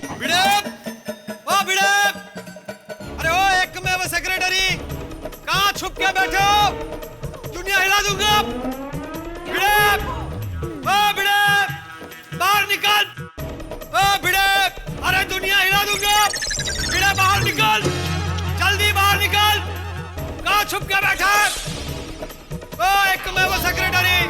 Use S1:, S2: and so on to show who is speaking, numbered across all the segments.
S1: भिड़े, ओ भिड़े, अरे ओ एक में वो सेक्रेटरी, कहाँ छुप के बैठे हो? दुनिया हिला दूंगा। भिड़े, ओ भिड़े, बाहर निकल। ओ भिड़े, अरे दुनिया हिला दूंगा। भिड़े बाहर निकल, जल्दी बाहर निकल। कहाँ छुप के बैठा है? ओ एक में वो सेक्रेटरी।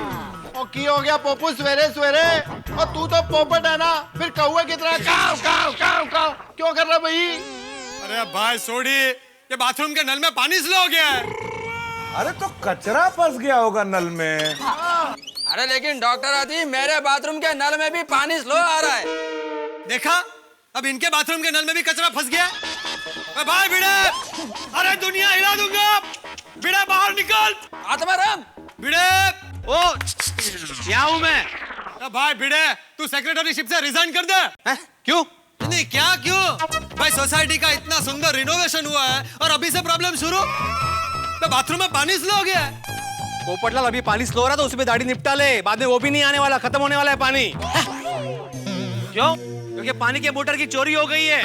S2: और की हो गया पोपू सवेरे सवेरे? और तू तो पोपट है ना, फिर कौवे की तरह काव काव काव काव क्यों कर रहा भाई?
S1: अरे भाई सोडी, ये बाथरूम के नल में पानी स्लो हो गया है।
S3: अरे तो कचरा फंस गया होगा नल में।
S4: अरे लेकिन डॉक्टर आदि, मेरे बाथरूम के नल में भी पानी स्लो आ रहा है।
S1: देखा, अब इनके बाथरूम के नल में भी कचरा फंस गया। भाई भिड़े, अरे दुनिया हिला दूंगा। भिड़े बाहर निकल।
S4: आत्माराम,
S1: भिड़े, ओ क्या हूँ मैं? भाई भिड़े, तू सेक्रेटरीशिप से रिजाइन कर दे।
S4: है? क्यों?
S1: नहीं क्या क्यों? भाई सोसाइटी का इतना सुंदर रिनोवेशन हुआ है और अभी से प्रॉब्लम शुरू। तो बाथरूम में पानी स्लो हो गया है।
S5: पोपटलाल, अभी पानी स्लो हो रहा तो उसमें दाढ़ी निपटा ले, बाद में वो भी नहीं आने वाला, खत्म होने वाला है पानी। क्यों? क्योंकि पानी के मोटर की चोरी हो गई है।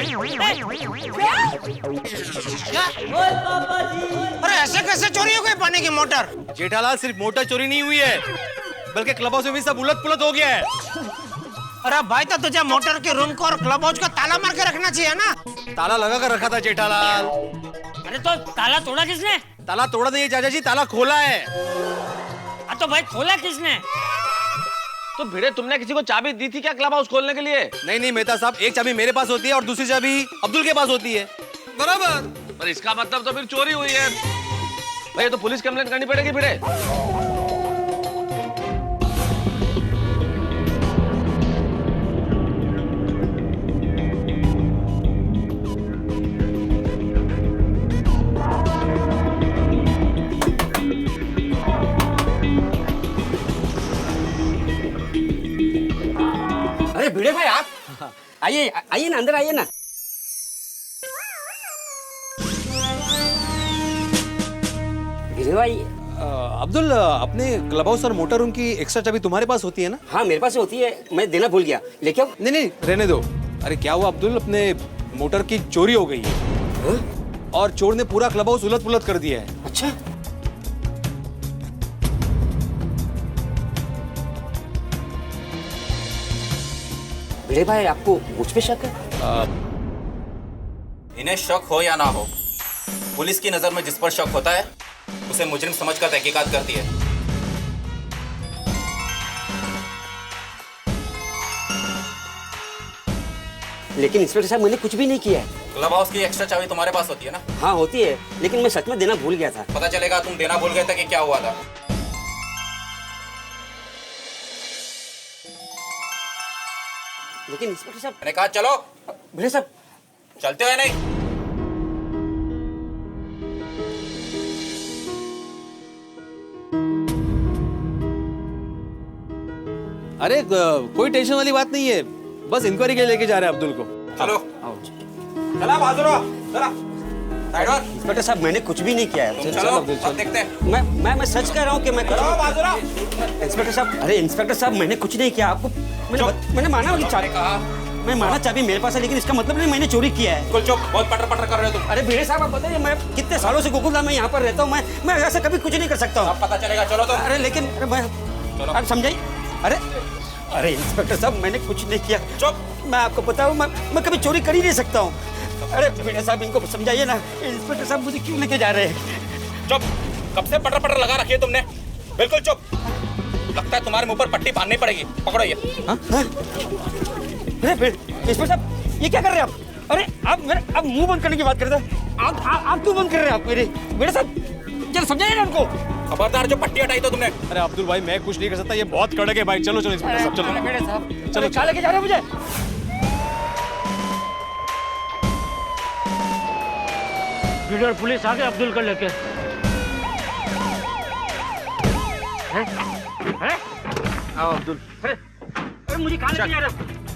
S4: अरे ऐसे कैसे चोरी हो गई पानी की मोटर?
S5: जेठालाल, सिर्फ मोटर चोरी नहीं हुई है, बल्कि क्लब हाउस में भी सब उलट पुलट हो गया है।
S4: अरे भाई, तो तुझे मोटर के रूम को और क्लब हाउस को ताला मार के रखना चाहिए ना।
S5: ताला लगा कर रखा था जेठालाल।
S6: अरे तो ताला तोड़ा किसने?
S5: ताला तोड़ा नहीं है चाचा जी, ताला खोला है।
S6: तो भाई खोला किसने?
S7: तो भिड़े, तुमने किसी को चाबी दी थी क्या क्लब हाउस खोलने के लिए?
S5: नहीं मेहता साहब, एक चाबी मेरे पास होती है और दूसरी चाबी अब्दुल के पास होती है।
S1: बराबर।
S7: पर इसका मतलब तो फिर चोरी हुई है भाई, तो पुलिस कंप्लेंट करनी पड़ेगी भिड़े।
S4: अरे भिड़े भाई, आप आइए आइए ना, अंदर आइए ना। भिड़े भाई,
S5: अब्दुल, अपने क्लब हाउस और मोटर रूम की एक्स्ट्रा चाबी तुम्हारे पास होती है ना?
S4: हाँ मेरे पास होती है, मैं देना भूल गया। लेके आओ।
S5: नहीं रहने दो। अरे क्या हुआ अब्दुल, अपने मोटर की चोरी हो गई है।
S4: हाँ?
S5: और चोर ने पूरा क्लब हाउस उलट पुलट कर दिया है।
S4: अच्छा, भिड़े भाई, आपको मुझ पे शक है?
S8: इन्हें शक हो या ना हो, पुलिस की नजर में जिस पर शक होता है उसे मुजरिम समझकर तहकीकात करती है।
S4: लेकिन इंस्पेक्टर साहब, मैंने कुछ भी नहीं किया है।
S8: क्लब हाउस की एक्स्ट्रा चाबी तुम्हारे पास होती है ना?
S4: हाँ होती है, लेकिन मैं सच में देना भूल गया था।
S8: पता चलेगा तुम देना भूल गए थे कि क्या हुआ था।
S4: लेकिन इंस्पेक्टर साहब।
S8: मैंने कहा चलो।
S4: भिड़े साहब,
S8: चलते हो या नहीं?
S5: अरे कोई टेंशन वाली बात नहीं है, बस इंक्वायरी के लिए लेके जा रहे हैं अब्दुल को।
S8: चलो। चला बाजू रहो, चला साइड और।
S4: इंस्पेक्टर साहब, मैंने कुछ भी नहीं किया है।
S8: चलो अब देखते हैं।
S4: मैं सच कह रहा हूँ कि मैं
S8: चलो बाजू रहो।
S4: इंस्पेक्टर साहब, अरे इंस्पेक्टर साहब, मैंने कुछ नहीं किया। आपको मैंने माना कि चाबी, मैं माना चाबी मेरे पास है, लेकिन इसका मतलब नहीं मैंने चोरी किया है।
S8: बिल्कुल चुप, बहुत पटर पटर कर रहे हो तुम।
S4: अरे भिड़े साहब, आप बताइए, मैं कितने सालों से गोकुलधाम में यहाँ पर रहता हूँ, मैं ऐसा कभी कुछ नहीं कर सकता हूँ।
S8: अब पता चलेगा, चलो तो।
S4: अरे लेकिन मैं, आप समझाइए। अरे इंस्पेक्टर साहब, मैंने कुछ नहीं किया।
S8: चुप।
S4: मैं आपको बताऊँ, मैं कभी चोरी कर ही नहीं सकता हूँ। अरे भिड़े साहब, इनको समझाइए ना। इंस्पेक्टर साहब, मुझे क्यों लेके जा रहे हैं?
S8: चुप, कब से पटर पटर लगा रखी है तुमने? बिल्कुल चुप। लगता है तुम्हारे मुंह पर पट्टी बांधनी पड़ेगी। पकड़ो ये।
S4: अरे इंस्पेक्टर साहब, ये क्या कर रहे हैं आप? अरे आप मुंह बंद करने की बात कर रहे हैं। आप क्यों बंद कर रहे हैं? आप मेरे साहब, चलो समझाइए ना उनको।
S8: खबरदार, जो पट्टी हटाई तो तुमने।
S5: अरे अब्दुल भाई, मैं कुछ नहीं कर सकता, ये बहुत कड़क है भाई। चलो इंस्पेक्टर साहब, चलो।
S4: भिड़े साहब,
S5: चलो,
S4: क्या लेके जा रहे हो मुझे?
S6: भिड़े और पुलिस आ गए अब्दुल को लेके।
S7: आओ अब्दुल।
S6: अरे मुझे कहाँ लेके जा रहे हो?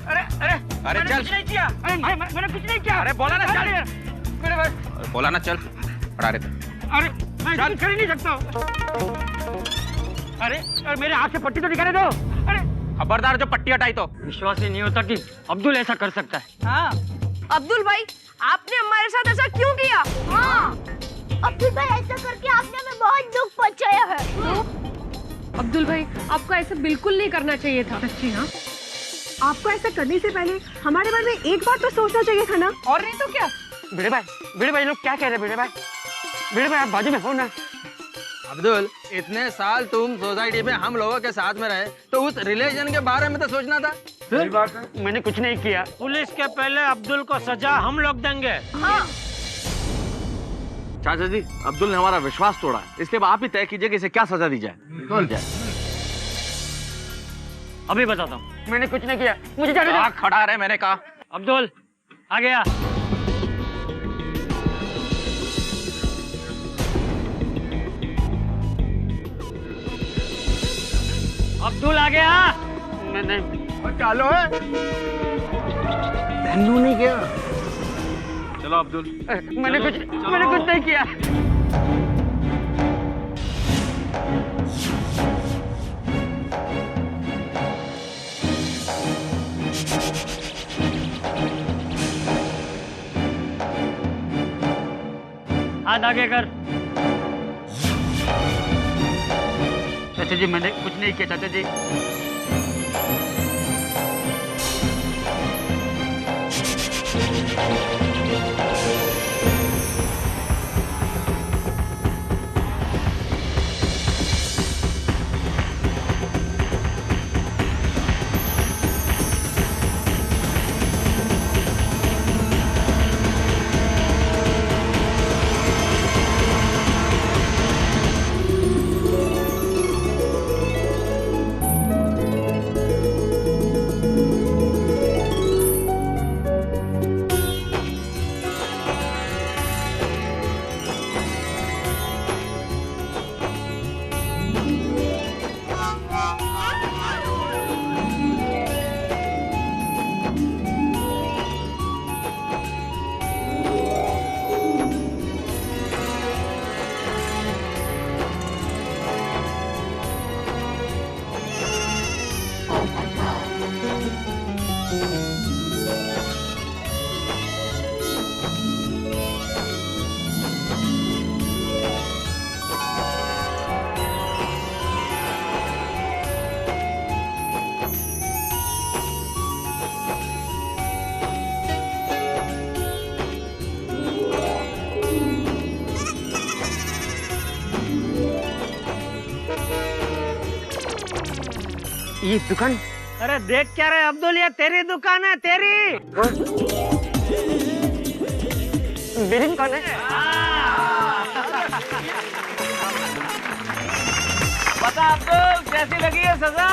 S6: अरे
S7: अरे
S6: मैंने
S7: चल।
S6: कुछ नहीं किया। मैंने कुछ नहीं किया।
S7: अरे बोला ना, चल।
S6: मेरे भाई,
S8: बोला ना, चल। पड़ा रहे थे।
S6: अरे मैं कुछ कर ही नहीं सकता हूँ। अरे मेरे हाथ से पट्टी तो दिखाने दो। अरे
S5: खबरदार जो पट्टी हटाई तो।
S6: विश्वास ही नहीं होता कि अब्दुल ऐसा कर सकता है।
S9: हाँ अब्दुल भाई, आपने हमारे साथ ऐसा क्यों किया?
S10: हाँ अब्दुल भाई, ऐसा करके आपने हमें बहुत दुख पहुंचाया है।
S9: अब्दुल भाई, आपको ऐसा बिल्कुल नहीं करना चाहिए था।
S10: सच्ची ना, आपको ऐसा करने से पहले हमारे बारे में एक बार तो सोचना चाहिए था ना।
S9: और नहीं तो क्या।
S6: भिड़े भाई लोग क्या कह रहे हैं? भिड़े भाई आप बाजू में हो ना।
S5: अब्दुल, इतने साल तुम सोसाइटी में हम लोगों के साथ में रहे, तो उस रिलेशन के बारे में तो सोचना था।
S3: सही बात है।
S6: मैंने कुछ नहीं किया। पुलिस के पहले अब्दुल को सजा हम लोग देंगे।
S9: हाँ
S7: चाचा जी, अब्दुल ने हमारा विश्वास तोड़ा है, इसलिए अब आप ही तय कीजिए कि इसे क्या सजा दी जाए। कौन जाए?
S6: अभी बताता हूँ। मैंने कुछ नहीं किया, मुझे जाने दो।
S5: खड़ा रहे, मैंने कहा।
S6: अब्दुल आ गया। अब्दुल आ गया। मैंने
S2: चालो है।
S6: नहीं किया।
S7: चलो अब्दुल।
S6: मैंने कुछ नहीं किया। हाथ आगे कर। चाचा जी, मैंने कुछ नहीं किया चाचा जी। ये दुकान। अरे देख क्या रहे अब्दुल, ये तेरी दुकान है, तेरी। मेरी दुकान है।
S7: बता अब्दुल, कैसी लगी है सजा?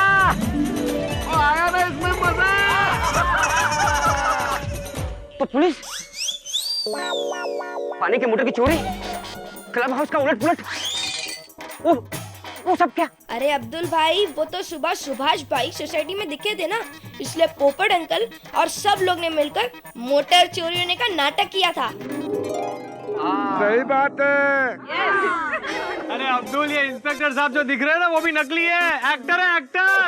S2: आया ना इसमें मजा।
S6: तो पुलिस, पानी के मोटर की चोरी, क्लब हाउस का उलट पुलट, वो सब क्या?
S10: अरे अब्दुल भाई, वो तो सुबह सुभाष भाई सोसाइटी में दिखे थे ना, इसलिए पोपट अंकल और सब लोग ने मिलकर मोटर चोरी होने का नाटक किया था।
S3: सही बात है।
S5: अरे अब्दुल, ये इंस्पेक्टर साहब जो दिख रहे हैं ना, वो भी नकली है, एक्टर है, एक्टर।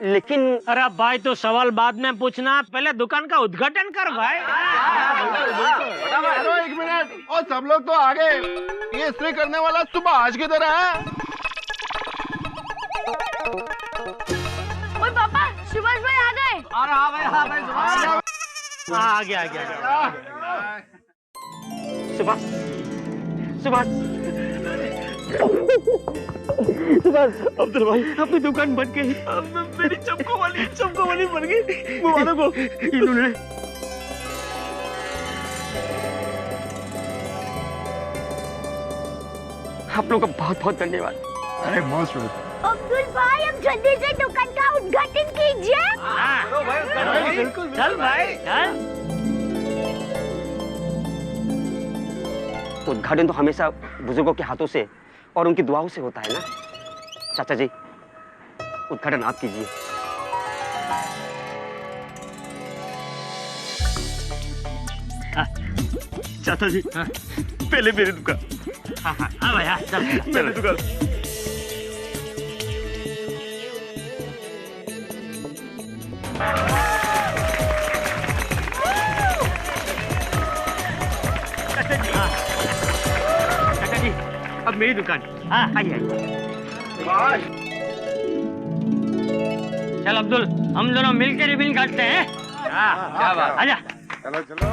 S6: लेकिन अरे भाई, तो सवाल बाद में पूछना, पहले दुकान का उद्घाटन कर भाई।
S2: चलो 1 मिनट, और सब लोग तो आगे। ये इस्त्री करने वाला सुभाष की तरह है।
S10: ओए पापा, सुभाष भाई आ गए।
S5: अरे हाँ भाई, हाँ भाई, सुभाष।
S6: आ गया। सुभाष, अब्दुल भाई, अपनी दुकान बन गई। मेरी चमको वाली बन गई। वो वालों को इन्होंने। आप लोगों का बहुत बहुत धन्यवाद।
S2: अरे मोस्ट वेलकम।
S10: अब्दुल भाई, अब जल्दी से दुकान का उद्घाटन कीजिए।
S6: बिल्कुल, चल भाई चल। उद्घाटन तो हमेशा बुजुर्गों के हाथों से और उनकी दुआओं से होता है ना। चाचा जी, उद्घाटन आप कीजिए। चाचा जी,
S4: पहले मेरी दुकान। हाँ भैया चल मेरी दुकान। चाचा जी अब मेरी दुकान। हाँ आइए चल अब्दुल, हम दोनों मिलकर रिबिन काटते हैं। क्या बात, आजा।
S3: चलो चलो।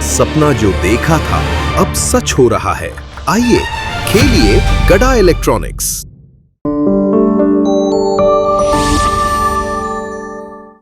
S11: सपना जो देखा था अब सच हो रहा है। आइए खेलिए गड़ा इलेक्ट्रॉनिक्स।